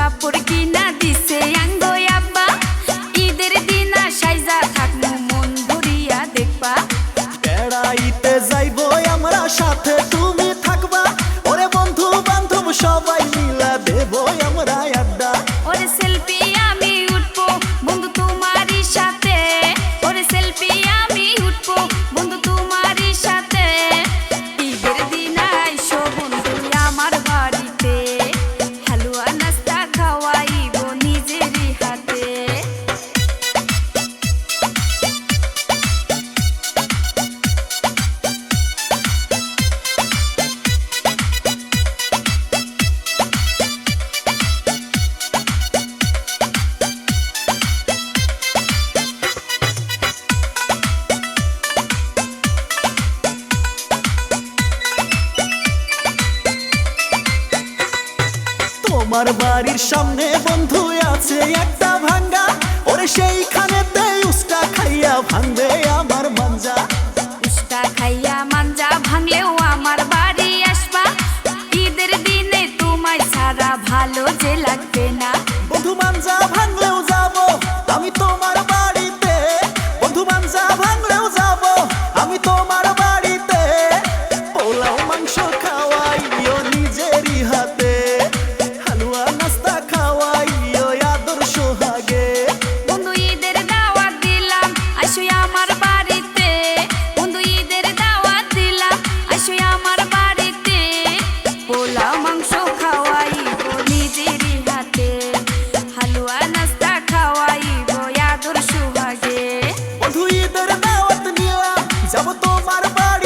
কাপড় কিনা দিছে আঙ্গো আব্বা। ঈদের দিনা সাইজা থাকমু মন ভরিয়া দেখবা। বেড়াইতে যাইবো আমরা সাথে তুমি থাকবা। ওরে বন্ধু বান্ধব সবাই মিলা দেবো আমরা আড্ডা। ওরে সেলফি আমি উঠবো বন্ধু তোমারই সাথে। ওরে সেলফি আমি উঠবো বন্ধু তোমারই সাথে। ঈদের দিন আইসো বন্ধু আমার বাড়িতে, হালুয়া নাস্তা খাওয়াইব নিজেরই হাতে। তোমার বাড়ির সামনে বন্ধু আছে একটা ভাঙ্গা। ওরে সেইখানেতে উস্টা খাইয়া ভাঙবে আমার মাঞ্জা। উস্তা খাইয়া মাঞ্জা ভাঙলেও আমার বাড়ি আসবা। ঈদের দিনে তোমায় ছাড়া ভালো যে লাগবে না। বন্ধু মাঞ্জা ভাঙলেও যাবো আমি তোমার বাড়িতে। বন্ধু মাঞ্জা ভাঙলেও যাবো আমি তোমার বাড়িতে। পোলাও মাংস খাওয়াইও নিজেরই হাতে, হালুয়া নাস্তা খাওয়াইও আদর সোহাগে। বন্ধু ঈদের দাওয়াত দিলাম আইসো আমার বাড়িতে। বন্ধু ঈদের দাওয়াত দিলাম আইসো আমার বাড়িতে। পোলাও মাংস খাওয়াইব নিজেরই হাতে, হালুয়া নাস্তা খাওয়াইব আদর সোহাগে। বন্ধু ঈদের দাওয়াত নিলাম যাবো তোমার বাড়ি।